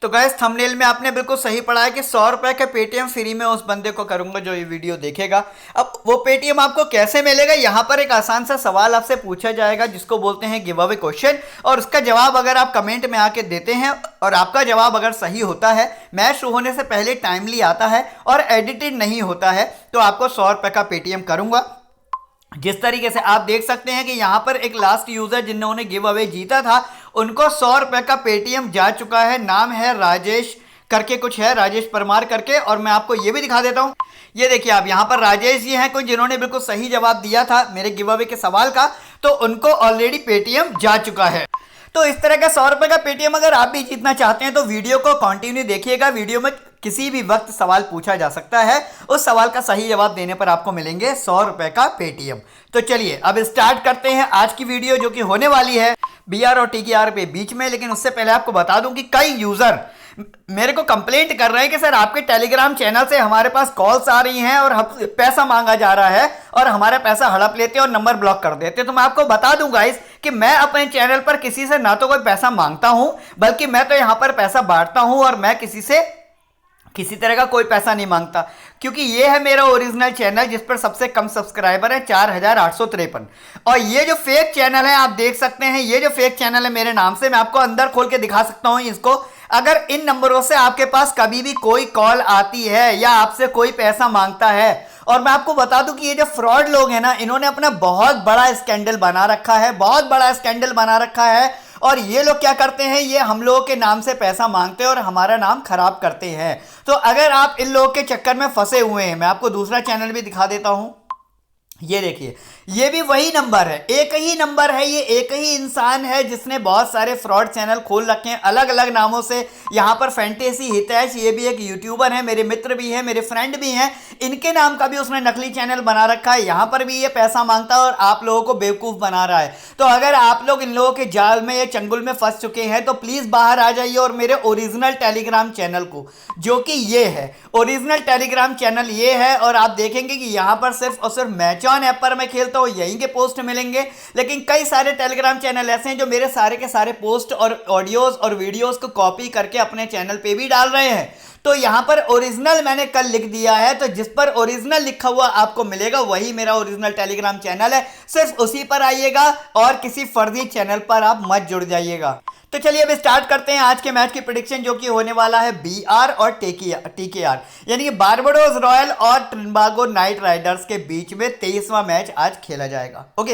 तो guys thumbnail में आपने बिल्कुल सही पढ़ा है कि 100 रुपए का पेटीएम फ्री में उस बंदे को करूंगा जो ये वीडियो देखेगा। अब वो पेटीएम आपको कैसे मिलेगा, यहाँ पर एक आसान सा सवाल आपसे पूछा जाएगा जिसको बोलते हैं गिव अवे क्वेश्चन, और उसका जवाब अगर आप कमेंट में आके देते हैं और आपका जवाब अगर सही होता है, मैच शुरू होने से पहले टाइमली आता है और एडिटेड नहीं होता है, तो आपको 100 रुपए का पेटीएम करूंगा। जिस तरीके से आप देख सकते हैं कि यहां पर एक लास्ट यूजर जिन्होंने गिव अवे जीता था उनको 100 रुपए का पेटीएम जा चुका है। नाम है राजेश करके कुछ है, राजेश परमार करके। और मैं आपको ये भी दिखा देता हूं, ये देखिए आप यहां पर राजेश जी हैं कोई जिन्होंने बिल्कुल सही जवाब दिया था मेरे गिव अवे के सवाल का, तो उनको ऑलरेडी पेटीएम जा चुका है। तो इस तरह का 100 रुपए का पेटीएम अगर आप भी जीतना चाहते हैं तो वीडियो को कंटिन्यू देखिएगा। वीडियो में किसी भी वक्त सवाल पूछा जा सकता है, उस सवाल का सही जवाब देने पर आपको मिलेंगे 100 रुपए का पेटीएम। तो चलिए अब स्टार्ट करते हैं आज की वीडियो जो कि होने वाली है बीआर और टीकेआर पे बीच में। लेकिन उससे पहले आपको बता दूं कि कई यूजर मेरे को कंप्लेंट कर रहे हैं कि सर आपके टेलीग्राम चैनल से हमारे पास कॉल्स आ रही हैं और पैसा मांगा जा रहा है और हमारा पैसा हड़प लेते और नंबर ब्लॉक कर देते। तो मैं आपको बता दूं गाइस कि मैं अपने चैनल पर किसी से ना तो कोई पैसा मांगता हूं, बल्कि मैं तो यहां पर पैसा बांटता हूं और मैं किसी से किसी तरह का कोई पैसा नहीं मांगता, क्योंकि ये है मेरा ओरिजिनल चैनल जिस पर सबसे कम सब्सक्राइबर है 4853। और ये जो फेक चैनल है आप देख सकते हैं, ये जो फेक चैनल है मेरे नाम से, मैं आपको अंदर खोल के दिखा सकता हूं इसको। अगर इन नंबरों से आपके पास कभी भी कोई कॉल आती है या आपसे कोई पैसा मांगता है, और मैं आपको बता दूं कि ये जो फ्रॉड लोग हैं ना, इन्होंने अपना बहुत बड़ा स्कैंडल बना रखा है, बहुत बड़ा स्कैंडल बना रखा है। और ये लोग क्या करते हैं, ये हम लोगों के नाम से पैसा मांगते हैं और हमारा नाम खराब करते हैं। तो अगर आप इन लोगों के चक्कर में फंसे हुए हैं, मैं आपको दूसरा चैनल भी दिखा देता हूं। ये देखिए, ये भी वही नंबर है, एक ही नंबर है, ये एक ही इंसान है जिसने बहुत सारे फ्रॉड चैनल खोल रखे हैं अलग अलग नामों से। यहां पर फैंटेसी हितैष, ये भी एक यूट्यूबर है, मेरे मित्र भी हैं, मेरे फ्रेंड भी हैं, इनके नाम का भी उसने नकली चैनल बना रखा है। यहां पर भी ये पैसा मांगता है और आप लोगों को बेवकूफ बना रहा है। तो अगर आप लोग इन लोगों के जाल में या चंगुल में फंस चुके हैं तो प्लीज बाहर आ जाइए और मेरे ओरिजिनल टेलीग्राम चैनल को, जो कि ये है ओरिजिनल टेलीग्राम चैनल ये है, और आप देखेंगे कि यहां पर सिर्फ और सिर्फ मैच ऑन ऐप पर मैं खेलता हूं, यहीं के पोस्ट मिलेंगे। लेकिन कई सारे टेलीग्राम चैनल ऐसे हैं जो मेरे सारे के सारे पोस्ट और ऑडियोज और वीडियोज को कॉपी करके अपने चैनल पे भी डाल रहे हैं। तो यहां पर ओरिजिनल मैंने कल लिख दिया है, तो जिस पर ओरिजिनल लिखा हुआ आपको मिलेगा वही मेरा ओरिजिनल टेलीग्राम चैनल है, सिर्फ उसी पर आइएगा और किसी फर्जी चैनल पर आप मत जुड़ जाइएगा। तो चलिए अब स्टार्ट करते हैं आज के मैच की प्रेडिक्शन, जो कि होने वाला है बीआर और टीकेआर यानी कि बारबाडोस रॉयल और ट्रिनिडागो नाइट राइडर्स के बीच में 23वां मैच आज खेला जाएगा। ओके,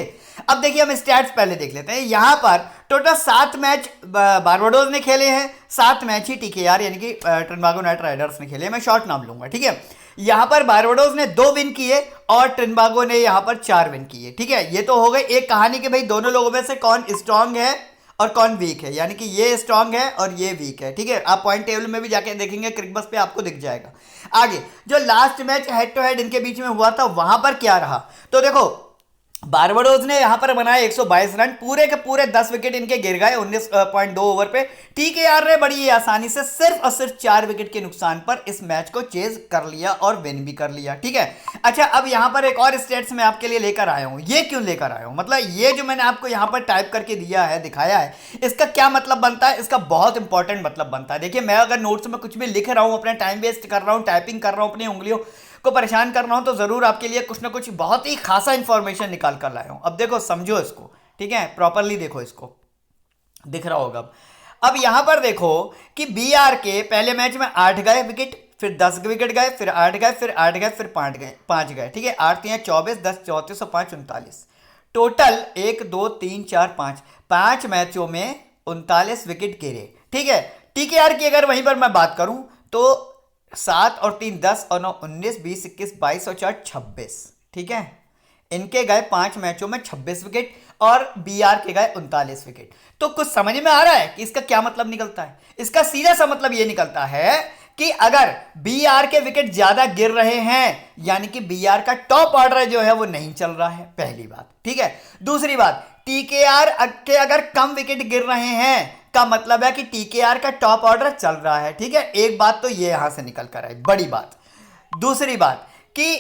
अब देखिए हम स्टैट्स पहले देख लेते हैं। यहां पर टोटल 7 मैच बारबाडोस ने खेले हैं, 7 मैच ही टीकेआर यानी कि ट्रिनिडागो नाइट राइडर्स ने खेले हैं। मैं शॉर्ट नाम लूंगा, ठीक है। यहां पर बारबाडोस ने 2 विन किए और ट्रिनिडागो ने यहां पर 4 विन किए, ठीक है। ये तो हो गई एक कहानी कि भाई दोनों लोगों में से कौन स्ट्रांग है और कौन वीक है, यानी कि ये स्ट्रांग है और ये वीक है, ठीक है। आप पॉइंट टेबल में भी जाके देखेंगे, क्रिकबस पे आपको दिख जाएगा। आगे जो last match head to head इनके बीच में हुआ था वहां पर क्या रहा, तो देखो बारबाडोस ने यहां पर बनाए 122 रन, पूरे के पूरे 10 विकेट इनके गिर गए 19.2 ओवर पे। टीकेआर ने बड़ी आसानी से सिर्फ और सिर्फ 4 विकेट के नुकसान पर इस मैच को चेज कर लिया और विन भी कर लिया, ठीक है। अच्छा, अब यहां पर एक और स्टेट्स मैं आपके लिए लेकर आया हूं। ये क्यों लेकर आया हूं, मतलब ये जो मैंने आपको यहां पर टाइप करके दिया है, दिखाया है, इसका क्या मतलब बनता है, इसका बहुत इंपॉर्टेंट मतलब बनता है। देखिए, मैं अगर नोट्स में कुछ भी लिख रहा हूं, अपना टाइम वेस्ट कर रहा हूं, टाइपिंग कर रहा हूं, अपनी उंगलियों को परेशान कर रहा हूं, तो जरूर आपके लिए कुछ ना कुछ बहुत ही खासा इंफॉर्मेशन निकाल कर लाया हूं। अब देखो, समझो इसको, ठीक है, प्रॉपरली देखो, इसको दिख रहा होगा। अब यहां पर देखो कि बीआर के पहले मैच में 8 गए विकेट, फिर 10 विकेट गए, फिर 8 गए, फिर 8 गए, फिर 5 गए, ठीक है। 8 3 24, 10 34 और 5 39, टोटल 1 2 3 4 5 मैचों में 39 विकेट गिरे, ठीक है। टीकेआर की अगर वहीं पर मैं बात करूं तो 7 और 3 10 और 9 19 20 21 22 और 4 26, ठीक है। इनके गए 5 मैचों में 26 विकेट और बीआर के गए 39 विकेट। तो कुछ समझ में आ रहा है कि इसका क्या मतलब निकलता है। इसका सीधा सा मतलब यह निकलता है कि अगर बीआर के विकेट ज्यादा गिर रहे हैं यानी कि बीआर का टॉप ऑर्डर जो है वो नहीं चल रहा है, पहली बात, ठीक है। दूसरी बात, टीकेआर के अगर कम विकेट गिर रहे हैं का मतलब है कि टीकेआर का टॉप ऑर्डर चल रहा है, ठीक है। एक बात तो ये यहां से निकल कर आई, बड़ी बात। दूसरी बात कि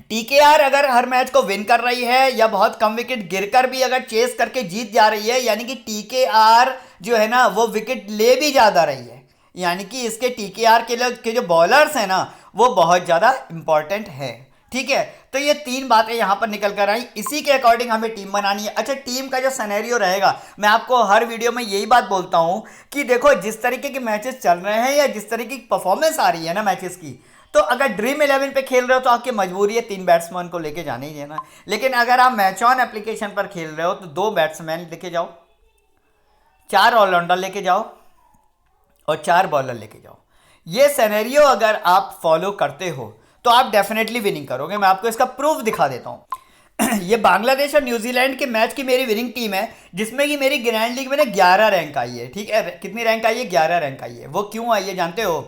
टीकेआर अगर हर मैच को विन कर रही है या बहुत कम विकेट गिरकर भी अगर चेस करके जीत जा रही है, यानी कि टीकेआर जो है ना वो विकेट ले भी ज्यादा रही है, यानी कि इसके टीकेआर के जो बॉलर्स हैं ना वो बहुत ज़्यादा इंपॉर्टेंट है। ठीक है, तो ये तीन बातें यहाँ पर निकल कर आई, इसी के अकॉर्डिंग हमें टीम बनानी है। अच्छा, टीम का जो सिनेरियो रहेगा, मैं आपको हर वीडियो में यही बात बोलता हूँ कि देखो जिस तरीके के मैचेस चल रहे हैं या जिस तरीके की परफॉर्मेंस आ रही है ना मैचेस की, तो अगर ड्रीम 11 पे खेल रहे हो तो आपकी मजबूरी है 3 बैट्समैन को लेके जाने ही देना। लेकिन अगर आप मैच ऑन एप्लीकेशन पर खेल रहे हो तो 2 बैट्समैन लेके जाओ, 4 ऑलराउंडर लेके जाओ और 4 बॉलर लेके जाओ। ये सिनेरियो अगर आप फॉलो करते हो तो आप डेफिनेटली विनिंग करोगे। मैं आपको इसका प्रूफ दिखा देता हूं। ये बांग्लादेश और न्यूजीलैंड के मैच की मेरी विनिंग टीम है, जिसमें कि मेरी ग्रैंड लीग में ना 11 रैंक आई है। ठीक है, कितनी रैंक आई है? 11 रैंक आई है। वो क्यों आई है जानते हो?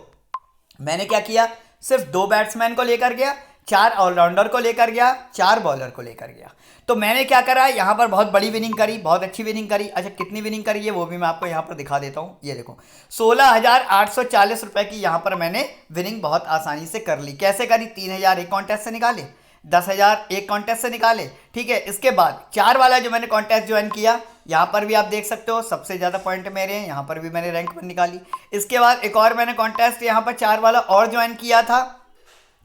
मैंने क्या किया, सिर्फ 2 बैट्समैन को लेकर गया, 4 ऑलराउंडर को लेकर गया, 4 बॉलर को लेकर गया। तो मैंने क्या करा, यहाँ पर बहुत बड़ी विनिंग करी, बहुत अच्छी विनिंग करी। अच्छा, कितनी विनिंग करी है वो भी मैं आपको यहाँ पर दिखा देता हूँ। ये देखो 16,840 रुपए की यहाँ पर मैंने विनिंग बहुत आसानी से कर ली। कैसे करी? 3,000 एक कॉन्टेस्ट से निकाले, 10,000 एक कॉन्टेस्ट से निकाले। ठीक है, इसके बाद 4 वाला जो मैंने कॉन्टेस्ट ज्वाइन किया, यहाँ पर भी आप देख सकते हो सबसे ज़्यादा पॉइंट मेरे हैं, यहाँ पर भी मैंने रैंक पर निकाली। इसके बाद एक और मैंने कॉन्टेस्ट यहाँ पर 4 वाला और ज्वाइन किया था।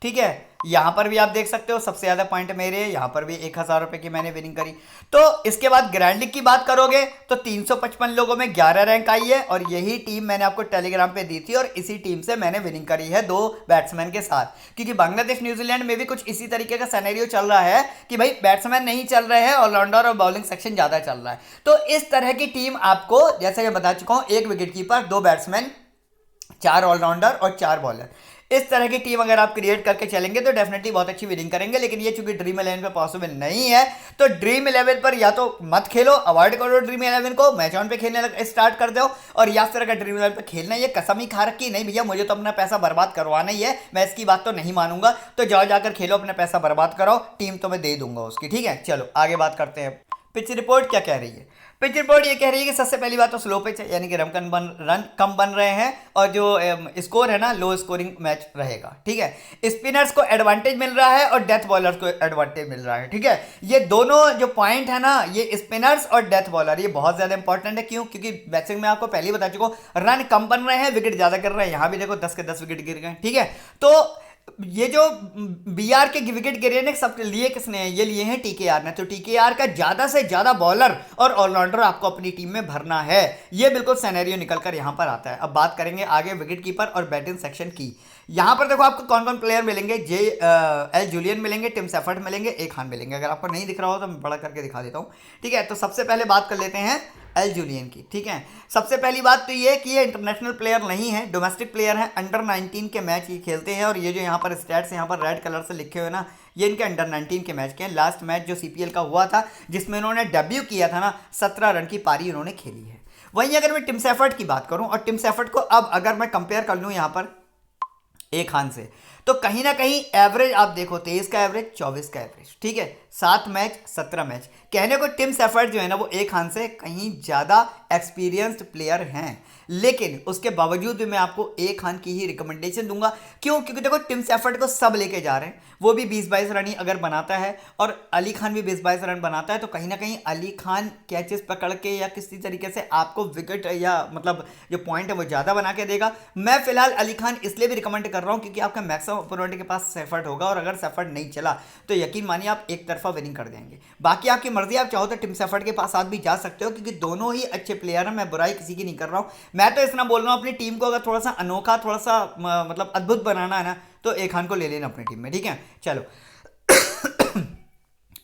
ठीक है, यहाँ पर भी आप देख सकते हो सबसे ज़्यादा पॉइंट मेरे हैं, यहाँ पर भी 1,000 रुपये की मैंने विनिंग करी। तो इसके बाद ग्रैंड लीग की बात करोगे तो 355 लोगों में 11 रैंक आई है, और यही टीम मैंने आपको टेलीग्राम पे दी थी, और इसी टीम से मैंने विनिंग करी है 2 बैट्समैन के साथ। क्योंकि बांग्लादेश न्यूजीलैंड में भी कुछ इसी तरीके का सिनेरियो चल रहा है कि भाई बैट्समैन नहीं चल रहे हैं, ऑलराउंडर और बॉलिंग सेक्शन ज़्यादा चल रहा है। तो इस तरह की टीम आपको, जैसे मैं बता चुका हूँ, 1 विकेट कीपर, 2 बैट्समैन, 4 ऑलराउंडर और 4 बॉलर, इस तरह की टीम अगर आप क्रिएट करके चलेंगे तो डेफिनेटली बहुत अच्छी विनिंग करेंगे। लेकिन ये चूंकि ड्रीम 11 पे पॉसिबल नहीं है, तो ड्रीम 11 पर या तो मत खेलो, अवॉइड करो ड्रीम 11 को, मैच ऑन पे खेलने स्टार्ट कर दो। और या फिर अगर ड्रीम 11 पे खेलना है, ये कसम ही खा रखी नहीं भैया मुझे तो अपना पैसा बर्बाद करवाना ही है, मैं इसकी बात तो नहीं मानूंगा, तो जाओ जाकर खेलो, अपना पैसा बर्बाद करो, टीम तो मैं दे दूंगा उसकी। ठीक है, चलो आगे बात करते हैं। पिच रिपोर्ट क्या कह रही है? पिच रिपोर्ट ये कह रही है कि सबसे पहली बात तो स्लो पिच है, यानी कि रन कम बन रहे हैं, और जो स्कोर है ना लो स्कोरिंग मैच रहेगा। ठीक है, स्पिनर्स को एडवांटेज मिल रहा है और डेथ बॉलर्स को एडवांटेज मिल रहा है। ठीक है, ये दोनों जो पॉइंट है ना, ये स्पिनर्स और डेथ बॉलर, ये बहुत ज्यादा इंपॉर्टेंट है। क्यों? क्योंकि बैटिंग में आपको पहले ही बता चुका हूं, रन कम बन रहे हैं, विकेट ज्यादा कर रहे हैं। यहां भी देखो 10 के 10 विकेट गिर गए। ठीक है, तो ये जो बीआर के विकेट गिरे ने सब लिए किसने हैं? ये लिए हैं टीकेआर ने। तो टीकेआर का ज्यादा से ज्यादा बॉलर और ऑलराउंडर आपको अपनी टीम में भरना है, ये बिल्कुल सिनेरियो निकल कर यहां पर आता है। अब बात करेंगे आगे विकेट कीपर और बैटिंग सेक्शन की। यहां पर देखो आपको कौन कौन प्लेयर मिलेंगे। एल जूलियन मिलेंगे, टिम सेफर्ट मिलेंगे, ए खान मिलेंगे। अगर आपको नहीं दिख रहा हो तो मैं बड़ा करके दिखा देता हूं। ठीक है, तो सबसे पहले बात कर लेते हैं एल जूलियन की। ठीक है, सबसे पहली बात तो ये कि ये इंटरनेशनल प्लेयर नहीं है, डोमेस्टिक प्लेयर है। अंडर 19 के मैच ये खेलते हैं, और ये जो यहाँ पर स्टैट्स यहाँ पर रेड कलर से लिखे हुए ना, ये इनके अंडर 19 के मैच के हैं। लास्ट मैच जो सीपीएल का हुआ था, जिसमें इन्होंने डेब्यू किया था ना, 17 रन की पारी इन्होंने खेली है। वहीं अगर मैं टिम सेफर्ट की बात करूं, और टिम सेफर्ट को अब अगर मैं कंपेयर कर लूं यहाँ पर ए खान से, तो कहीं ना कहीं एवरेज आप देखो, 23 का एवरेज, 24 का एवरेज। ठीक है, 7 मैच 17 मैच। कहने को टिम सेफर्ट जो है ना वो ए खान से कहीं ज़्यादा एक्सपीरियंस्ड प्लेयर हैं, लेकिन उसके बावजूद भी मैं आपको ए खान की ही रिकमेंडेशन दूंगा। क्यों? क्योंकि देखो टिम सेफर्ट को सब लेके जा रहे हैं, वो भी 20-22 रन ही अगर बनाता है, और अली खान भी 20-22 रन बनाता है, तो कहीं ना कहीं अली खान कैचेस पकड़ के या किसी तरीके से आपको विकेट या मतलब जो पॉइंट है वो ज़्यादा बना के देगा। मैं फिलहाल अली खान इसलिए भी रिकमेंड कर रहा हूँ क्योंकि आपका मैक्सिमम ओपोनेंट के पास सेफर्ट होगा, और अगर सेफर्ट नहीं चला तो यकीन मानिए आप एक तरफा विनिंग कर देंगे। बाकी आपकी मर्जी, आप चाहो तो टिम सेफर्ट के पास साथ भी जा सकते हो, क्योंकि दोनों ही अच्छे प्लेयर हैं। मैं बुराई किसी की नहीं कर रहा हूँ, मैं तो इतना बोल रहा हूँ अपनी टीम को अगर थोड़ा सा अनोखा, थोड़ा सा मतलब अद्भुत बनाना है ना, तो ए खान को ले लेना अपनी टीम में। ठीक है, चलो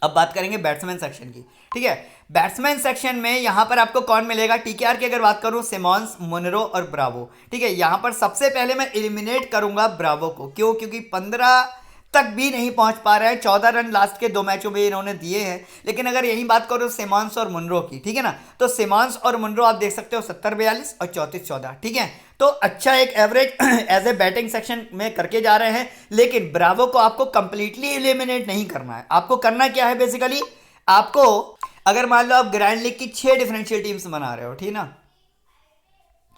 अब बात करेंगे बैट्समैन सेक्शन की। ठीक है, बैट्समैन सेक्शन में यहां पर आपको कौन मिलेगा? टीकेआर की अगर बात करूं, सिमॉन्स, मुनरो और ब्रावो। ठीक है, यहां पर सबसे पहले मैं एलिमिनेट करूंगा ब्रावो को। क्यों? क्योंकि 15 तक भी नहीं पहुंच पा रहा है, 14 रन लास्ट के 2 मैचों में इन्होंने दिए हैं। लेकिन अगर यही बात करो सिमॉन्स और मुनरो की, ठीक है ना, तो सिमॉन्स और मुनरो आप देख सकते हो 70-42 और 34-14। ठीक है, तो अच्छा एक average as a batting section में करके जा रहे हैं। लेकिन ब्रावो को आपको कंप्लीटली एलिमिनेट नहीं करना है। आपको करना क्या है बेसिकली, आपको अगर मान लो आप ग्रैंड लीग की 6 डिफरेंशियल टीम्स बना रहे हो, ठीक ना,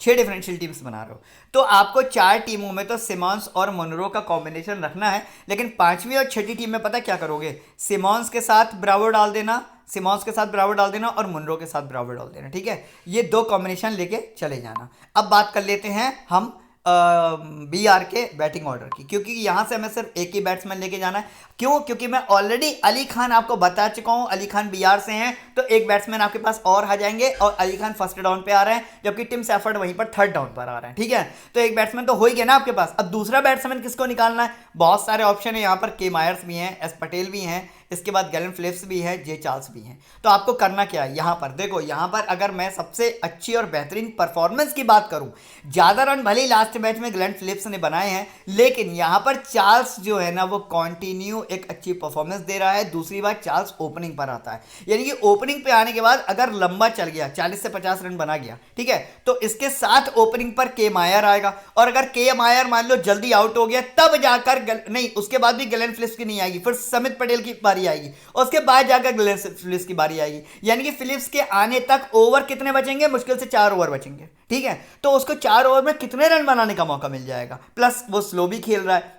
6 डिफरेंशियल टीम्स बना रहे हो, तो आपको 4 टीमों में तो सिमॉन्स और मुनरो का कॉम्बिनेशन रखना है। लेकिन 5वीं और 6ठी टीम में पता क्या करोगे? सिमॉन्स के साथ ब्रावो डाल देना, सिमॉन्स के साथ ब्रावो डाल देना और मुनरो के साथ ब्रावो डाल देना। ठीक है, ये 2 कॉम्बिनेशन लेके चले जाना। अब बात कर लेते हैं हम BR के बैटिंग ऑर्डर की, क्योंकि यहाँ से हमें सिर्फ एक ही बैट्समैन लेके जाना है। क्यों? क्योंकि मैं ऑलरेडी अली खान आपको बता चुका हूँ, अली खान BR से हैं, तो एक बैट्समैन आपके पास और आ जाएंगे, और अली खान फर्स्ट डाउन पे आ रहे हैं जबकि टिम सैफर्ड वहीं पर थर्ड डाउन पर आ रहे हैं, ठीक है। तो एक बैट्समैन तो हो ही गया ना आपके पास। अब दूसरा बैट्समैन किसको निकालना है? बहुत सारे ऑप्शन है यहाँ पर, के मायर्स भी हैं, एस पटेल भी हैं, इसके बाद गैलन फिलिप्स भी है, जे चार्ल्स भी हैं। तो आपको करना क्या है यहाँ पर? देखो यहाँ पर अगर मैं सबसे अच्छी और बेहतरीन परफॉर्मेंस की बात करूँ, ज़्यादा रन भले ही लास्ट मैच में गैलन फिलिप्स ने बनाए हैं, लेकिन यहाँ पर चार्ल्स जो है ना वो कंटिन्यू एक अच्छी परफॉर्मेंस दे रहा है। दूसरी बात, चार्ल्स ओपनिंग पर आता है, यानी कि ओपनिंग पे आने के बाद अगर लंबा चल गया, 40 से 50 रन बना गया, ठीक है, तो इसके साथ ओपनिंग पर के मायर आएगा, और अगर के मायर मान लो जल्दी आउट हो गया, तब जाकर नहीं, उसके बाद भी गैलन फिलिप्स की नहीं आएगी, फिर समित पटेल की बारी आएगी, और उसके बाद जाकर गैलन फिलिप्स की बारी आएगी। यानी कि फिलिप्स के आने तक ओवर कितने बचेंगे? मुश्किल से 4 ओवर बचेंगे, ठीक है। तो उसको 4 ओवर में कितने रन बनाने का मौका मिल जाएगा, प्लस वो स्लो भी खेल रहा है।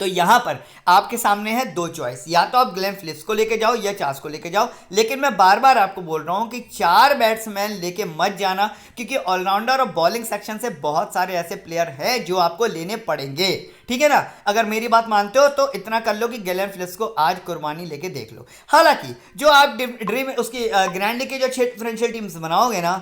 तो यहां पर आपके सामने है दो चॉइस, या तो आप ग्लेन फिलिप्स को लेके जाओ या चार्ल्स को लेके जाओ, लेकिन मैं बार बार आपको बोल रहा हूं कि 4 बैट्समैन लेके मत जाना, क्योंकि ऑलराउंडर और बॉलिंग सेक्शन से बहुत सारे ऐसे प्लेयर हैं जो आपको लेने पड़ेंगे, ठीक है ना। अगर मेरी बात मानते हो तो इतना कर लो कि गैलन फिलिप्स को आज कुर्बानी लेके देख लो। हालांकि जो आप ड्रीम उसकी ग्रैंड लीग की जो 6 डिफरेंशियल टीम्स बनाओगे ना,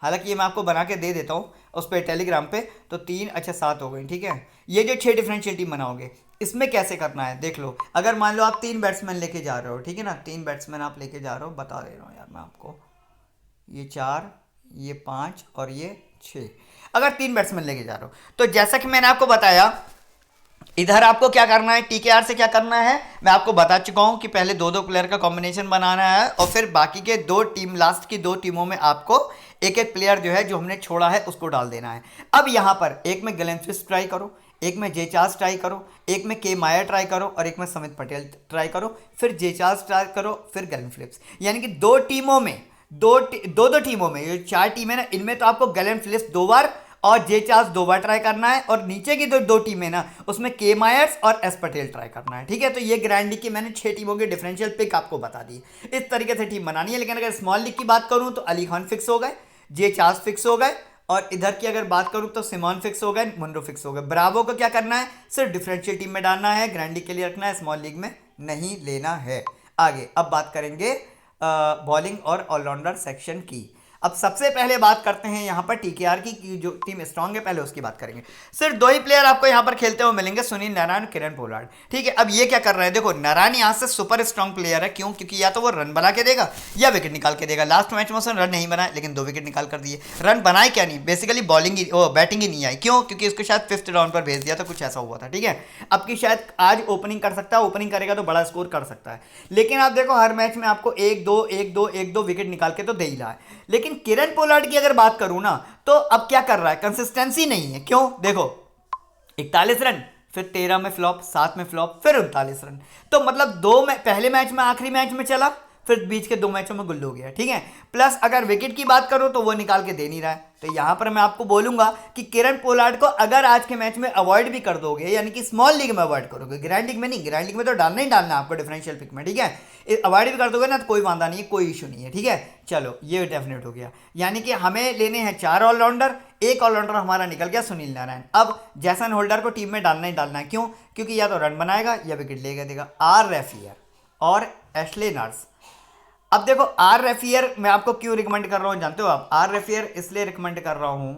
हालांकि ये मैं आपको बना के दे देता हूँ उस पर टेलीग्राम पे, तो 3 अच्छा 7 हो गई, ठीक है। ये जो 6 डिफरेंशियल टीम बनाओगे, इसमें कैसे करना है देख लो। अगर मान लो आप 3 बैट्समैन लेके जा रहे हो, ठीक है ना, 3 बैट्समैन आप लेके जा रहे हो, बता दे रहा हूँ यार मैं आपको, ये 4, ये 5 और ये 6, अगर 3 बैट्समैन लेके जा रहे हो, तो जैसा कि मैंने आपको बताया, इधर आपको क्या करना है, TKR से क्या करना है मैं आपको बता चुका हूं कि पहले 2-2 प्लेयर का कॉम्बिनेशन बनाना है, और फिर बाकी के 2 टीम, लास्ट की 2 टीमों में आपको एक एक प्लेयर जो है जो हमने छोड़ा है उसको डाल देना है। अब यहां पर एक में गैलन फिलिप्स ट्राई करो, एक में जे चार्ल्स ट्राई करो, एक में के मायर ट्राई करो, और एक में समित पटेल ट्राई करो, फिर जे चार्ल्स ट्राई करो, फिर गैलन फिलिप्स। यानी कि 2 टीमों में, दो टीमों में, ये 4 टीमें ना, इनमें तो आपको गैलन फिलिप्स 2 बार और जे चार्ल्स 2 बार ट्राई करना है, और नीचे की 2 टीमें ना, उसमें के मायर्स और एस पटेल ट्राई करना है, ठीक है। तो ये ग्रैंड लीग की मैंने 6 टीमों के डिफरेंशियल पिक आपको बता दी, इस तरीके से टीम बनानी है। लेकिन अगर स्मॉल लीग की बात करूं तो अली खान फिक्स हो गए, जे चार्ल्स फिक्स हो गए, और इधर की अगर बात करूं तो सिमोन फिक्स हो गए, मुनरो फिक्स हो गए। ब्रावो को क्या करना है, सिर्फ डिफरेंशियल टीम में डालना है, ग्रैंड लीग के लिए रखना है, स्मॉल लीग में नहीं लेना है। आगे अब बात करेंगे बॉलिंग और ऑलराउंडर सेक्शन की। अब सबसे पहले बात करते हैं यहाँ पर TKR की जो टीम स्ट्रांग है, पहले उसकी बात करेंगे। सिर्फ 2 ही प्लेयर आपको यहाँ पर खेलते हुए मिलेंगे, सुनील नारायण, किरण पोलार्ड, ठीक है। अब ये क्या कर रहे हैं, देखो नारायण यहाँ से सुपर स्ट्रांग प्लेयर है, क्यों? क्योंकि या तो वो रन बना के देगा या विकेट निकाल के देगा। लास्ट मैच में उसने रन नहीं बनाए, लेकिन 2 विकेट निकाल कर दिए। रन बनाए क्या नहीं, बेसिकली बॉलिंग ही, बैटिंग ही नहीं आई, क्यों? क्योंकि उसको शायद 5th डाउन पर भेज दिया था, कुछ ऐसा हुआ था, ठीक है। अब की शायद आज ओपनिंग कर सकता है, ओपनिंग करेगा तो बड़ा स्कोर कर सकता है, लेकिन आप देखो हर मैच में आपको 1-2 विकेट निकाल के तो दे ही रहा है। लेकिन किरण पोलार्ड की अगर बात करूं ना, तो अब क्या कर रहा है, कंसिस्टेंसी नहीं है, क्यों? देखो 41 रन, फिर 13 में फ्लॉप, 7 में फ्लॉप, फिर 39 रन, तो मतलब 2 में, पहले मैच में आखिरी मैच में चला, फिर बीच के 2 मैचों में गुल्ल हो गया, ठीक है। प्लस अगर विकेट की बात करो तो वो निकाल के दे नहीं रहा है। तो यहां पर मैं आपको बोलूंगा कि किरण पोलार्ड को अगर आज के मैच में अवॉइड भी कर दोगे, यानी कि स्मॉल लीग में अवॉइड करोगे, ग्रैंड लीग में नहीं, ग्रैंड लीग में तो डालना ही डालना है आपको डिफरेंशियल पिक में, ठीक है। अवॉइड भी कर दोगे ना तो कोई वादा नहीं है, कोई इशू नहीं है, ठीक है। चलो ये डेफिनेट हो गया, यानी कि हमें लेने हैं 4 ऑलराउंडर, एक ऑलराउंडर हमारा निकल गया सुनील नारायण। अब जैसन होल्डर को टीम में डालना ही डालना है, क्यों? क्योंकि या तो रन बनाएगा या विकेट लेगा देगा। आर रेफियर और एशले नर्स। अब देखो आर रेफियर मैं आपको क्यों रिकमेंड कर रहा हूं जानते हो आप? आर रेफियर इसलिए रिकमेंड कर रहा हूं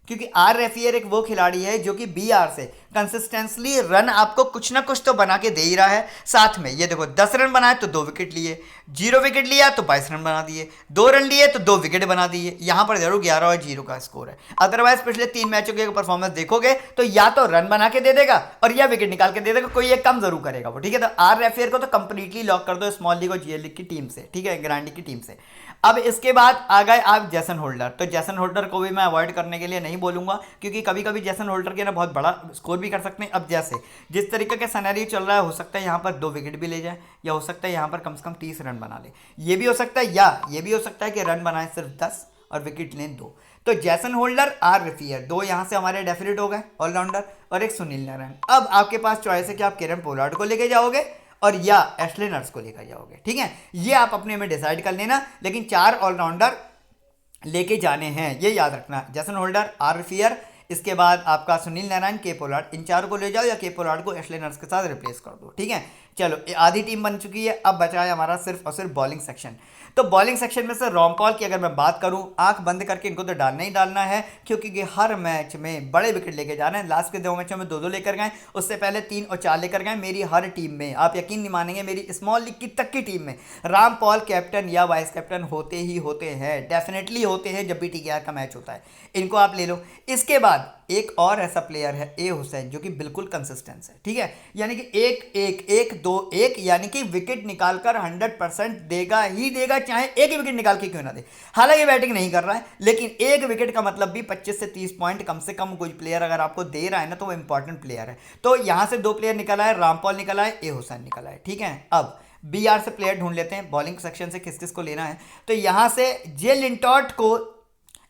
क्योंकि आर रेफियर एक वो खिलाड़ी है जो कि BR से कंसिस्टेंटली रन आपको कुछ ना कुछ तो बना के दे ही रहा है। साथ में ये देखो 10 रन बनाए तो 2 विकेट लिए, 0 विकेट लिया तो 22 रन बना दिए, 2 रन लिए तो 2 विकेट बना दिए। यहां पर जरूर 11 और 0 का स्कोर है। अदरवाइज पिछले 3 मैचों की परफॉर्मेंस देखोगे तो या तो रन बना के दे देगा और या विकेट निकाल के दे देगा, कोई एक कम जरूर करेगा वो, ठीक है। तो आर रेफियर को तो कंप्लीटली लॉक कर दो स्मॉल लीग और GL लीग की टीम से, ठीक है, ग्रैंड लीग की टीम से। अब इसके बाद आ गए आप जैसन होल्डर। तो जैसन होल्डर को भी मैं अवॉइड करने के लिए नहीं बोलूंगा, क्योंकि कभी कभी जैसन होल्डर के ना बहुत बड़ा स्कोर भी कर सकते हैं। अब जैसे जिस तरीके का सिनेरियो चल रहा है, हो सकता है यहाँ पर 2 विकेट भी ले जाए, या हो सकता है यहाँ पर कम से कम 30 रन बना ले, ये भी हो सकता है, या ये भी हो सकता है कि रन बनाए सिर्फ 10 और विकेट लें 2। तो जैसन होल्डर, आर रेफियर, 2 यहाँ से हमारे डेफिनेट हो गए ऑलराउंडर, और एक सुनील नारायण। अब आपके पास चॉइस है कि आप किरण पोलार्ड को लेके जाओगे और या एशले नर्स को लेकर जाओगे, ठीक है। ये आप अपने में डिसाइड कर लेना, लेकिन 4 ऑलराउंडर लेके जाने हैं, ये याद रखना। जैसन होल्डर, आर रेफियर, इसके बाद आपका सुनील नारायण, के पोलार्ड, इन चारों को ले जाओ या के पोलार्ड को एशले नर्स के साथ रिप्लेस कर दो। ठीक है, चलो आधी टीम बन चुकी है। अब बचा है हमारा सिर्फ और सिर्फ बॉलिंग सेक्शन। तो बॉलिंग सेक्शन में से रॉम्पॉल की अगर मैं बात करूं, आंख बंद करके इनको तो डालना ही डालना है, क्योंकि ये हर मैच में बड़े विकेट लेके जा रहे हैं। लास्ट के 2 मैचों में 2-2 लेकर गए, उससे पहले 3 और 4 लेकर गए। मेरी हर टीम में, आप यकीन नहीं मानेंगे, मेरी स्मॉल लीग की तक की टीम में रामपॉल कैप्टन या वाइस कैप्टन होते ही होते हैं, डेफिनेटली होते हैं जब भी टीकेआर का मैच होता है। इनको आप ले लो। इसके बाद एक और ऐसा प्लेयर है ए हुसैन, जो कि बिल्कुल कंसिस्टेंस है। ठीक है, यानी कि 1-1-1-2-1, यानी कि विकेट निकालकर 100% देगा ही देगा, चाहे एक ही विकेट निकाल के क्यों ना दे। हालांकि बैटिंग नहीं कर रहा है, लेकिन एक विकेट का मतलब भी 25 से 30 पॉइंट कम से कम कोई प्लेयर अगर आपको दे रहा है ना, तो वो इंपॉर्टेंट प्लेयर है। तो यहां से 2 प्लेयर निकला है, रामपॉल निकला है, ए हुसैन निकला है। ठीक है, अब बीआर से प्लेयर ढूंढ लेते हैं, बॉलिंग सेक्शन से किस किस को लेना है। तो यहां से जे लिंटॉट को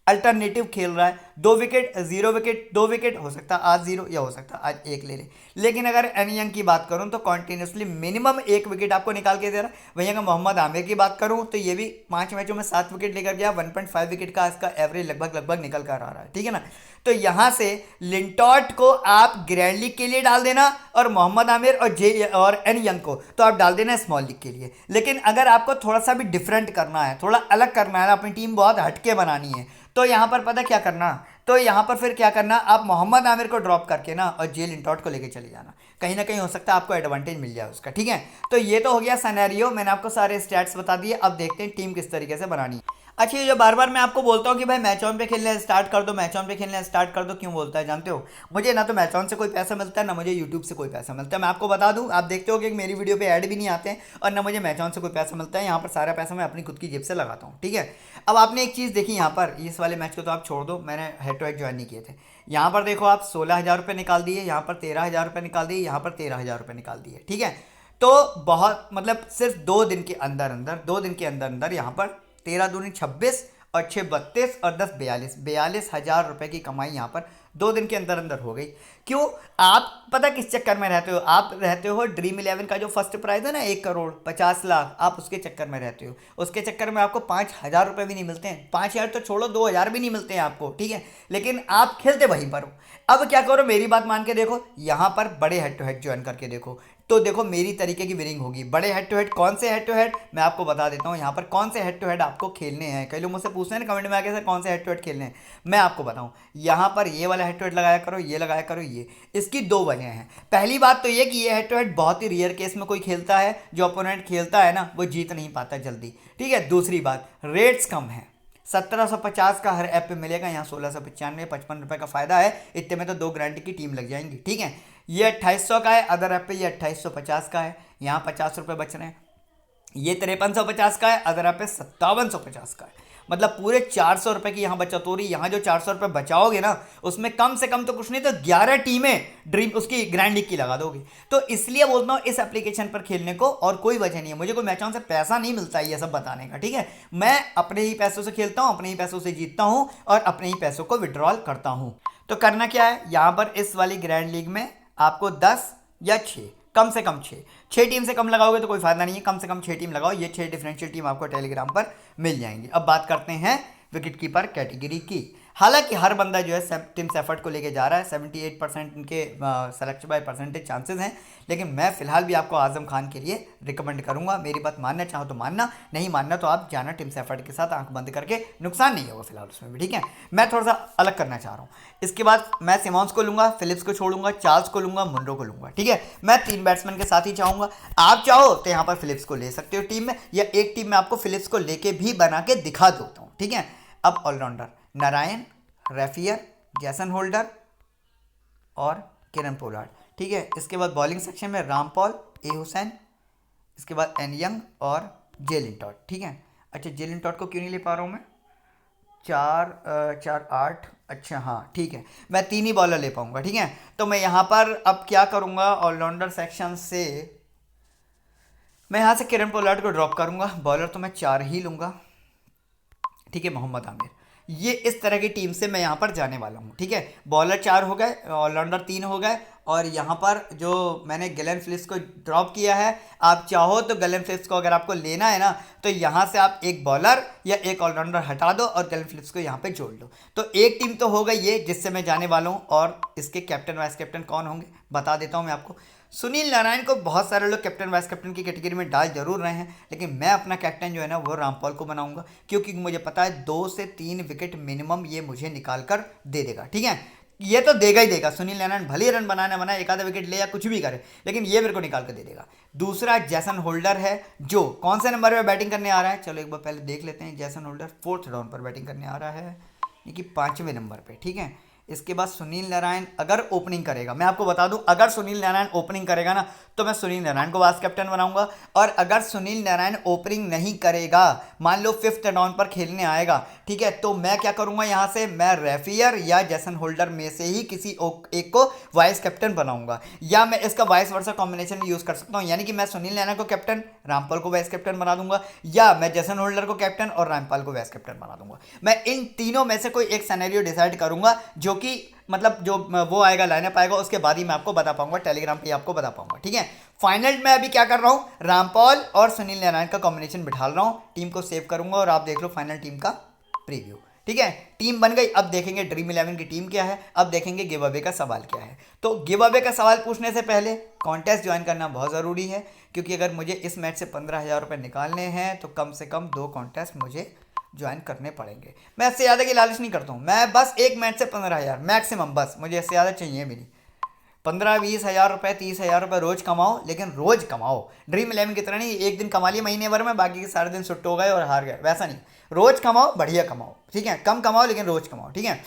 अल्टरनेटिव खेल रहा है, 2 विकेट 0 विकेट, 2 विकेट, हो सकता है आज 0 या हो सकता है आज 1 ले ले। लेकिन अगर एनी यंग की बात करूं तो कॉन्टिन्यूसली मिनिमम 1 विकेट आपको निकाल के दे रहा है। वहीं अगर मोहम्मद आमिर की बात करूं तो ये भी 5 मैचों में 7 विकेट लेकर गया, 1.5 विकेट का इसका एवरेज लगभग निकल कर आ रहा है। ठीक है ना, तो यहां से लिंटॉट को आप ग्रैंड लीग के लिए डाल देना, और मोहम्मद आमिर और एन यंग को तो आप डाल देना स्मॉल लीग के लिए। लेकिन अगर आपको थोड़ा सा भी डिफरेंट करना है, थोड़ा अलग करना है, अपनी टीम बहुत हटके बनानी है, तो यहां पर पता क्या करना, तो यहां पर फिर क्या करना, आप मोहम्मद आमिर को ड्रॉप करके ना और जे लिंटॉट को लेके चले जाना। कहीं ना कहीं हो सकता है आपको एडवांटेज मिल जाए उसका। ठीक है, तो ये तो हो गया सिनेरियो, मैंने आपको सारे स्टैट्स बता दिए। अब देखते हैं टीम किस तरीके से बनानी है। अच्छा, ये जो बार बार मैं आपको बोलता हूँ कि भाई मैच ऑन पे खेलने स्टार्ट कर दो, मैच ऑन पे खेलने स्टार्ट कर दो, क्यों बोलता है जानते हो? मुझे ना तो मैच ऑन से कोई पैसा मिलता है, ना मुझे यूट्यूब से कोई पैसा मिलता है। मैं आपको बता दूं, आप देखते हो कि मेरी वीडियो पे ऐड भी नहीं आते हैं, और ना मुझे मैच ऑन से कोई पैसा मिलता है। यहाँ पर सारा पैसा मैं अपनी खुद की जेब से लगाता हूँ। ठीक है, अब आपने एक चीज़ देखी यहाँ पर, इस वाले मैच को तो आप छोड़ दो, मैंने हेड टू हेड ज्वाइन नहीं किए थे। यहाँ पर देखो आप 16,000 रुपये निकाल दिए, यहाँ पर 13,000 रुपये निकाल दिए, यहाँ पर 13,000 रुपये निकाल दिए। ठीक है, तो बहुत मतलब सिर्फ 2 दिन के अंदर अंदर 2 दिन के अंदर अंदर यहाँ पर 13 दूनी 26 और 6 32 और 10 42,000 रुपए की कमाई यहाँ पर 2 दिन के अंदर अंदर हो गई। क्यों? आप पता किस चक्कर में रहते हो? आप रहते हो ड्रीम 11 का जो फर्स्ट प्राइज है ना, 1 करोड़ 50 लाख, आप उसके चक्कर में रहते हो। उसके चक्कर में आपको 5,000 रुपये भी नहीं मिलते हैं, 5,000 तो छोड़ो, 2,000 भी नहीं मिलते हैं आपको। ठीक है, लेकिन आप खेलते वहीं पर हो। अब क्या करो, मेरी बात मान के देखो, यहाँ पर बड़े हेड टू हेड ज्वाइन करके देखो, तो देखो मेरी तरीके की विनिंग होगी। बड़े हेड टू हेड, कौन से हेड टू हेड मैं आपको बता देता हूँ। यहाँ पर कौन से हेड टू हेड आपको खेलने हैं, कई लोग मुझसे पूछते हैं ना कमेंट में आके, सर कौन से हेड टू हेड खेलने हैं, मैं आपको बताऊँ। यहाँ पर ये वाला हेड टू हेड लगाया करो, ये लगाया करो। ये इसकी 2 वजह हैं। पहली बात तो ये कि ये हेड टू हेड बहुत ही रेयर केस में कोई खेलता है, जो अपोनेंट खेलता है ना वो जीत नहीं पाता जल्दी। ठीक है, दूसरी बात, रेट्स कम है, 1750 का हर ऐप पे मिलेगा, यहाँ 1695, 55 रुपये का फ़ायदा है। इतने में तो 2 गारंटी की टीम लग जाएंगी। ठीक है, ये 2800 का है, अदर ऐप पे ये 2850 का है, यहाँ 50 रुपये बच रहे हैं। ये 5350 का है, अदर ऐप पे 5750 का है। मतलब पूरे 400 रुपये की यहाँ बचत हो रही। यहाँ जो 400 रुपये बचाओगे ना, उसमें कम से कम तो कुछ नहीं तो 11 टीमें ड्रीम उसकी ग्रैंड लीग की लगा दोगे। तो इसलिए बोलता हूँ इस एप्लीकेशन पर खेलने को, और कोई वजह नहीं है। मुझे कोई मैच ऑन से पैसा नहीं मिलता है ये सब बताने का। ठीक है, मैं अपने ही पैसों से खेलता हूँ, अपने ही पैसों से जीतता हूँ, और अपने ही पैसों को विड्रॉल करता हूँ। तो करना क्या है, यहाँ पर इस वाली ग्रैंड लीग में आपको 10 या 6, कम से कम 6 टीम से कम लगाओगे तो कोई फायदा नहीं है। कम से कम 6 टीम लगाओ, ये 6 डिफरेंशियल टीम आपको टेलीग्राम पर मिल जाएंगी। अब बात करते हैं विकेट कीपर कैटेगरी की। हालांकि हर बंदा जो है टीम एफर्ट को लेके जा रहा है, 78% इनके सेलेक्शन बाय परसेंटेज चांसेस हैं, लेकिन मैं फिलहाल भी आपको आजम खान के लिए रिकमेंड करूंगा। मेरी बात मानना चाहो तो मानना, नहीं मानना तो आप जाना टीम एफर्ट के साथ, आंख बंद करके, नुकसान नहीं होगा फिलहाल उसमें भी। ठीक है, मैं थोड़ा सा अलग करना चाह रहा हूँ। इसके बाद मैं सिमॉन्स को लूंगा, फिलिप्स को छोड़ूंगा, चार्ल्स को लूंगा, मुनरो को लूंगा। ठीक है, मैं 3 बैट्समैन के साथ ही चाहूंगा। आप चाहो तो यहाँ पर फिलिप्स को ले सकते हो टीम में, या एक टीम में आपको फिलिप्स को लेके भी बना के दिखा देता हूँ। ठीक है, अब ऑलराउंडर नारायण, रेफियर, जैसन होल्डर और किरण पोलार्ड। ठीक है, इसके बाद बॉलिंग सेक्शन में रामपॉल, ए हुसैन, इसके बाद एन यंग और जे लिंटॉट। ठीक है, अच्छा जे लिंटॉट को क्यों नहीं ले पा रहा हूँ मैं, 4 8, अच्छा हाँ ठीक है, मैं 3 ही बॉलर ले पाऊंगा। ठीक है, तो मैं यहाँ पर अब क्या करूँगा, ऑलराउंडर सेक्शन से मैं यहाँ से किरण पोलार्ड को ड्रॉप करूँगा। बॉलर तो मैं 4 ही लूँगा। ठीक है, मोहम्मद आमिर, ये इस तरह की टीम से मैं यहाँ पर जाने वाला हूँ, ठीक है। बॉलर 4 हो गए, ऑलराउंडर 3 हो गए, और यहाँ पर जो मैंने गलेन फिलिप्स को ड्रॉप किया है, आप चाहो तो गलेन फिलिप्स को अगर आपको लेना है ना, तो यहाँ से आप एक बॉलर या एक ऑलराउंडर हटा दो और गलेन फिलिप्स को यहाँ पे जोड़ लो। तो एक टीम तो हो गई ये जिससे मैं जाने वाला हूँ, और इसके कैप्टन वाइस कैप्टन कौन होंगे बता देता हूँ मैं आपको। सुनील नारायण को बहुत सारे लोग कैप्टन वाइस कैप्टन की कैटेगरी में डाल जरूर रहे हैं, लेकिन मैं अपना कैप्टन जो है ना वो रामपाल को बनाऊंगा, क्योंकि मुझे पता है 2 से 3 विकेट मिनिमम ये मुझे निकाल कर दे देगा, ठीक है। ये तो देगा ही देगा, सुनील नारायण भले ही रन बनाने बनाए, एक आधा विकेट ले या कुछ भी करे, लेकिन ये मेरे को निकाल कर दे देगा। दूसरा जैसन होल्डर है, जो कौन से नंबर पर बैटिंग करने आ रहा है, चलो एक बार पहले देख लेते हैं। जैसन होल्डर 4th डाउन पर बैटिंग करने आ रहा है, यानी कि 5वें नंबर पे, ठीक है। इसके बाद सुनील नारायण अगर ओपनिंग करेगा, मैं आपको बता दूं, अगर सुनील नारायण ओपनिंग करेगा ना तो मैं सुनील नारायण को वाइस कैप्टन बनाऊंगा, और अगर सुनील नारायण ओपनिंग नहीं करेगा, मान लो 5th डाउन पर खेलने आएगा, ठीक है, तो मैं क्या करूंगा, यहाँ से मैं रेफियर या जैसन होल्डर में से ही किसी एक को वाइस कैप्टन बनाऊंगा, या मैं इसका वाइस वर्सा कॉम्बिनेशन भी यूज कर सकता हूँ, यानी कि मैं सुनील नारायण को कैप्टन, रामपाल को वाइस कैप्टन बना दूंगा, या मैं जैसन होल्डर को कैप्टन और रामपाल को वाइस कैप्टन बना दूंगा। मैं इन तीनों में से कोई एक सिनेरियो डिसाइड करूंगा, जो कि मतलब जो वो आएगा, लाइनअप आएगा, उसके बाद ही मैं आपको बता पाऊंगा, टेलीग्राम पे आपको बता पाऊंगा, ठीक है। फाइनल में अभी क्या कर रहा हूं, रामपाल और सुनील नारायण का कॉम्बिनेशन बिठा रहा हूं, टीम को सेव करूंगा और आप देख लो फाइनल टीम का प्रीव्यू, ठीक है। टीम बन गई, अब देखेंगे ड्रीम 11 की टीम क्या है, अब देखेंगे गिव अवे का सवाल क्या है। तो गिव अवे का सवाल पूछने से पहले कॉन्टेस्ट ज्वाइन करना बहुत ज़रूरी है, क्योंकि अगर मुझे इस मैच से 15,000 रुपये निकालने हैं तो कम से कम 2 कॉन्टेस्ट मुझे ज्वाइन करने पड़ेंगे। मैं इससे ज़्यादा की लालच नहीं करता हूँ, मैं बस एक मैच से 15,000 मैक्सिमम, बस मुझे इससे ज़्यादा चाहिए भी नहीं। 15-20 हज़ार रुपये, 30 हज़ार रुपये रोज़ कमाओ, लेकिन रोज़ कमाओ। ड्रीम 11 की तरह नहीं एक दिन कमा लिया महीने भर में, बाकी के सारे दिन सुट्ट हो गए और हार गए, वैसा नहीं। रोज़ कमाओ, बढ़िया कमाओ, ठीक है, कम कमाओ लेकिन रोज़ कमाओ, ठीक है।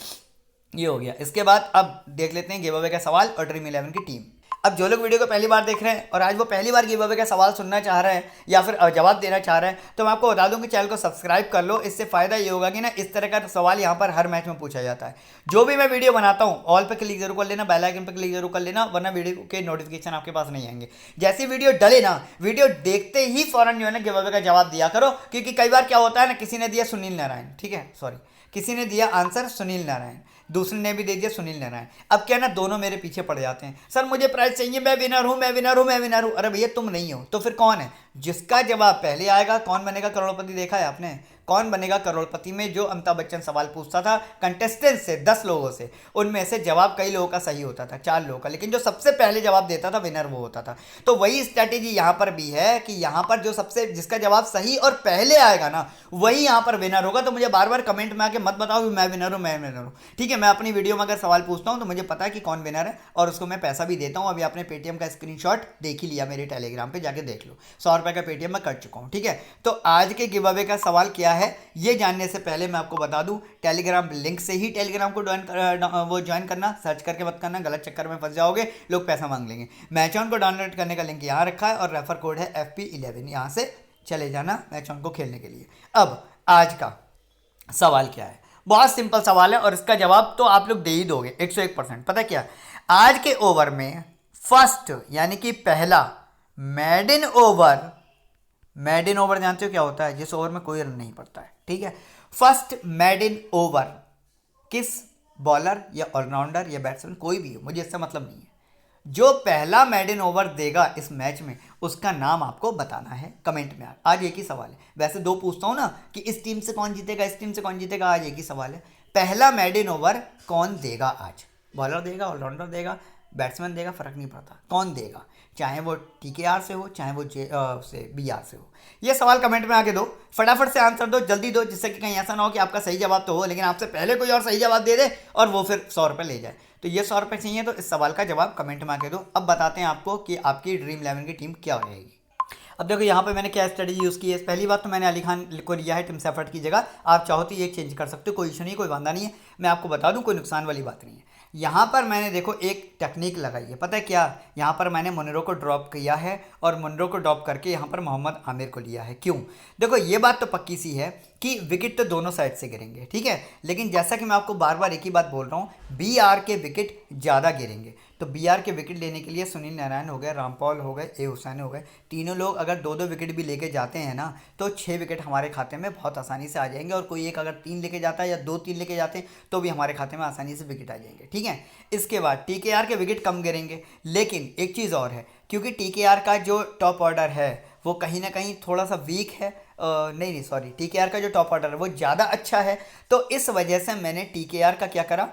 ये हो गया। इसके बाद अब देख लेते हैं गिव अवे का सवाल और ड्रीम 11 की टीम। अब जो लोग वीडियो को पहली बार देख रहे हैं और आज वो पहली बार गिव अवे का सवाल सुनना चाह रहे हैं या फिर जवाब देना चाह रहे हैं, तो मैं आपको बता दूं कि चैनल को सब्सक्राइब कर लो। इससे फ़ायदा ये होगा कि ना इस तरह का सवाल यहाँ पर हर मैच में पूछा जाता है। जो भी मैं वीडियो बनाता हूँ ऑल पे क्लिक जरूर कर लेना, बेल आइकन पे क्लिक जरूर कर लेना, वरना वीडियो के नोटिफिकेशन आपके पास नहीं आएंगे। जैसी वीडियो डले ना, वीडियो देखते ही फौरन जो है ना गिव अवे का जवाब दिया करो, क्योंकि कई बार क्या होता है ना, किसी ने दिया सुनील नारायण, ठीक है, सॉरी, किसी ने दिया आंसर सुनील नारायण, दूसरे ने भी दे दिया सुनील नारायण। अब क्या ना दोनों मेरे पीछे पड़ जाते हैं, सर मुझे प्राइज चाहिए, मैं विनर हूं, मैं विनर हूं, मैं विनर हूं। अरे भैया तुम नहीं हो तो फिर कौन है? जिसका जवाब पहले आएगा, कौन बनेगा करोड़पति देखा है आपने? कौन बनेगा करोड़पति में जो अमिताभ बच्चन सवाल पूछता था कंटेस्टेंट से 10 लोगों से, उनमें से जवाब कई लोगों का सही होता था, 4 लोगों का, लेकिन जो सबसे पहले जवाब देता था विनर वो होता था। तो वही स्ट्रैटेजी यहाँ पर भी है कि यहाँ पर जो सबसे जिसका जवाब सही और पहले आएगा ना वही यहाँ पर विनर होगा। तो मुझे बार बार कमेंट में आके मत बताओ कि मैं विनर हूँ, मैं विनर हूँ, ठीक है। मैं अपनी वीडियो में अगर सवाल पूछता हूँ तो मुझे पता है कि कौन विनर है और उसको मैं पैसा भी देता हूँ। अभी आपने पेटीएम का स्क्रीनशॉट देख ही लिया, मेरे टेलीग्राम पे जाके देख लो, 100 रुपये का पेटीएम में कर चुका हूँ, ठीक है। तो आज के गिव अवे का सवाल क्या है ये जानने से पहले मैं आपको बता दूं, टेलीग्राम लिंक से ही टेलीग्राम को ज्वाइन करना, सर्च करके मत करना, गलत चक्कर में फंस जाओगे, लोग पैसा मांग लेंगे। मैचॉन को डाउनलोड करने का लिंक यहाँ रखा है और रेफर कोड है FP11, यहाँ से चले जाना मैचॉन को खेलने के लिए। अब आज का सवाल क्या है, बहुत सिंपल सवाल है और इसका जवाब तो आप लोग दे ही दोगे 101%। पता क्या, आज के ओवर में फर्स्ट यानी कि पहला मेडन ओवर, मेडन ओवर जानते हो क्या होता है? जिस ओवर में कोई रन नहीं पड़ता है, ठीक है। फर्स्ट मेडन ओवर किस बॉलर या ऑलराउंडर या बैट्समैन कोई भी हो, मुझे इससे मतलब नहीं है, जो पहला मेडन ओवर देगा इस मैच में उसका नाम आपको बताना है कमेंट में। आज एक ही सवाल है, वैसे 2 पूछता हूं ना कि इस टीम से कौन जीतेगा, इस टीम से कौन जीतेगा, आज एक ही सवाल है, पहला मेडन ओवर कौन देगा आज? बॉलर देगा, ऑलराउंडर देगा, बैट्समैन देगा, फर्क नहीं पड़ता, कौन देगा, चाहे वो TKR से हो चाहे वो BR से हो। ये सवाल कमेंट में आके दो, फटाफट से आंसर दो, जल्दी दो, जिससे कि कहीं ऐसा ना हो कि आपका सही जवाब तो हो लेकिन आपसे पहले कोई और सही जवाब दे दे और वो फिर 100 रुपये ले जाए। तो ये 100 रुपये चाहिए तो इस सवाल का जवाब कमेंट में आके दो। अब बताते हैं आपको कि आपकी ड्रीम 11 की टीम क्या रहेगी। अब देखो यहाँ पे मैंने क्या स्ट्रेटजी यूज़ की है। पहली बात तो मैंने अली खान को लिया है टिम सेफर्ट की जगह, आप चाहो तो ये चेंज कर सकते हो, कोई इशू नहीं, कोई वादा नहीं है। मैं आपको बता दूँ कोई नुकसान वाली बात नहीं है। यहाँ पर मैंने देखो एक टेक्निक लगाई है, पता है क्या, यहाँ पर मैंने मुनरो को ड्रॉप किया है और मुनरो को ड्रॉप करके यहाँ पर मोहम्मद आमिर को लिया है। क्यों? देखो ये बात तो पक्की सी है कि विकेट तो दोनों साइड से गिरेंगे, ठीक है, लेकिन जैसा कि मैं आपको बार बार एक ही बात बोल रहा हूँ, BR के विकेट ज़्यादा गिरेंगे, तो बीआर के विकेट लेने के लिए सुनील नारायण हो गए, रामपाल हो गए, ए हुसैन हो गए, तीनों लोग अगर 2-2 विकेट भी लेके जाते हैं ना तो 6 विकेट हमारे खाते में बहुत आसानी से आ जाएंगे। और कोई एक अगर 3 लेके जाता है या 2-3 लेके जाते हैं तो भी हमारे खाते में आसानी से विकेट आ जाएंगे। ठीक है, इसके बाद टीकेआर के विकेट कम गिरेंगे, लेकिन एक चीज़ और है, क्योंकि टीकेआर का जो टॉप ऑर्डर है वो कहीं ना कहीं थोड़ा सा वीक है। नहीं सॉरी, टीकेआर का जो टॉप ऑर्डर है वो ज़्यादा अच्छा है। तो इस वजह से मैंने टीकेआर का क्या करा,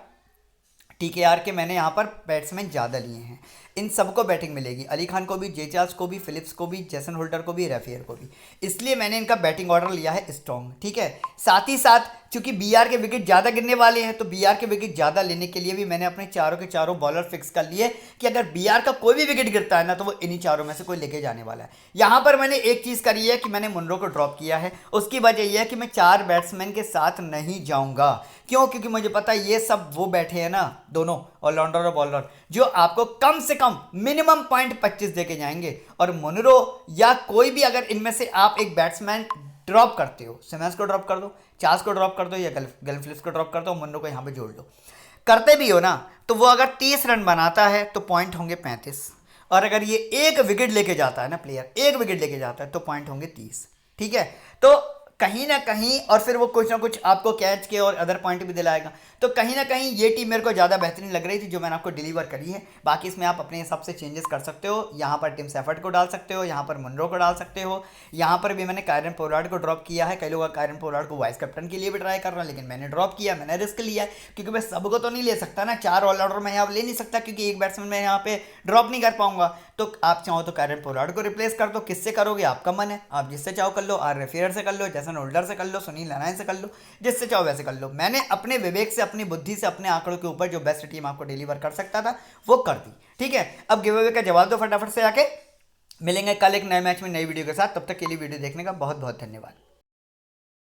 टीकेआर के मैंने यहाँ पर बैट्समैन ज़्यादा लिए हैं। इन सबको बैटिंग मिलेगी, अली खान को भी, जेचार्ल्स को भी, फिलिप्स को भी, जेसन होल्डर को भी, रेफियर को भी, इसलिए मैंने इनका बैटिंग ऑर्डर लिया है स्ट्रॉन्ग। ठीक है, साथ ही साथ चूंकि बीआर के विकेट ज़्यादा गिरने वाले हैं तो बीआर के विकेट ज़्यादा लेने के लिए भी मैंने अपने चारों के चारों बॉलर फिक्स कर लिए कि अगर बीआर का कोई भी विकेट गिरता है ना तो वो इन्हीं चारों में से कोई लेके जाने वाला है। यहाँ पर मैंने एक चीज़ करी है कि मैंने मुनरो को ड्रॉप किया है। उसकी वजह यह है कि मैं 4 बैट्समैन के साथ नहीं जाऊँगा। क्यों? क्योंकि मुझे पता है ये सब वो बैठे हैं ना, दोनों ऑलराउंडर और बॉलर, जो आपको कम से कम मिनिमम पॉइंट 25 देके जाएंगे। और मुनरो या कोई भी, अगर इनमें से आप एक बैट्समैन ड्रॉप करते हो, सिमंस को ड्रॉप कर दो, चार्ल्स को ड्रॉप कर दो, या गल फिलिप्स को ड्रॉप कर दो, मुनरो को यहाँ पे जोड़ दो, करते भी हो ना, तो वो अगर 30 रन बनाता है तो पॉइंट होंगे 35। और अगर ये एक विकेट लेके जाता है ना, प्लेयर एक विकेट लेके जाता है तो पॉइंट होंगे 30। ठीक है, तो कहीं ना कहीं, और फिर वो कुछ ना कुछ आपको कैच के और अदर पॉइंट भी दिलाएगा। तो कहीं ना कहीं ये टीम मेरे को ज़्यादा बेहतरीन लग रही थी जो मैंने आपको डिलीवर करी है। बाकी इसमें आप अपने हिसाब से चेंजेस कर सकते हो, यहाँ पर टिम सेफर्ट को डाल सकते हो, यहाँ पर मुनरो को डाल सकते हो, यहाँ पर भी मैंने कायरन पोलार्ड को ड्रॉप किया है। कई लोग कायरन पोलार्ड को वाइस कैप्टन के लिए भी ट्राई कर रहे हैं, लेकिन मैंने ड्रॉप किया, मैंने रिस्क लिया है, क्योंकि मैं सबको तो नहीं ले सकता ना, 4 ऑलराउंडर मैं यहाँ ले नहीं सकता, क्योंकि एक बैट्समैन मैं यहाँ पे ड्रॉप नहीं कर पाऊंगा। तो आप चाहो तो कायरन पोलार्ड को रिप्लेस कर दो, किससे करोगे आपका मन है, आप जिससे चाहो कर लो, आर रेफियर से कर लो, जेसन होल्डर से कर लो, सुनील नारायण से कर लो, जिससे चाहो वैसे कर लो। मैंने अपने विवेक से, अपनी बुद्धि से, अपने आंकड़ों के ऊपर जो बेस्ट टीम आपको डिलीवर कर सकता था वो कर दी। ठीक है, अब गिव अवे का जवाब दो फटाफट से आके। मिलेंगे कल एक नए मैच में नई वीडियो के साथ, तब तक के लिए वीडियो देखने का बहुत बहुत धन्यवाद।